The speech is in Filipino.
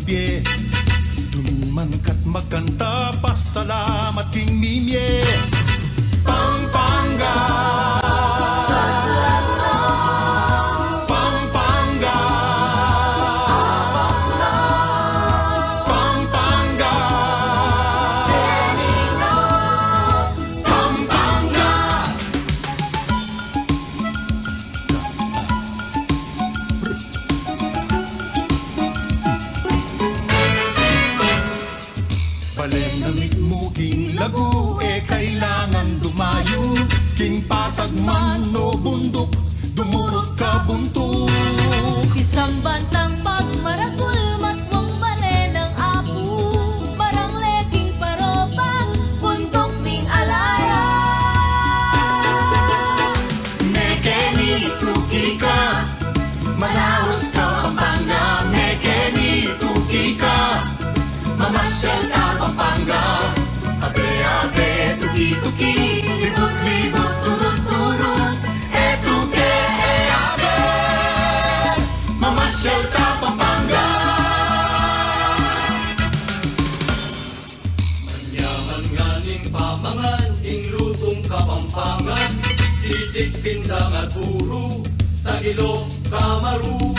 pie. Dumiman kat magkanta, pasalamat king mimye. Pampanga, Pampanga, Pampanga, Pampanga. Palenamit mo king lagu, kailangan dumayo. King patagman no bundok, dumurot ka buntok. Isang bantang pagmarakul, matmong bale ng apu. Parang leking parobang, bundok ding alaya. Mekeni tuki ka, Manaus ka Pampanga. Mekeni tuki ka, mamasyal ka Pampanga. Abe-abe, tuki-tuki, libut-libut, turut-turut, etuke, abe, mamasyal ka Pampanga. Manyaman nga ning pamangan, ing lutong kapampangan, sisig pindang at puro, tagilo, kamaru.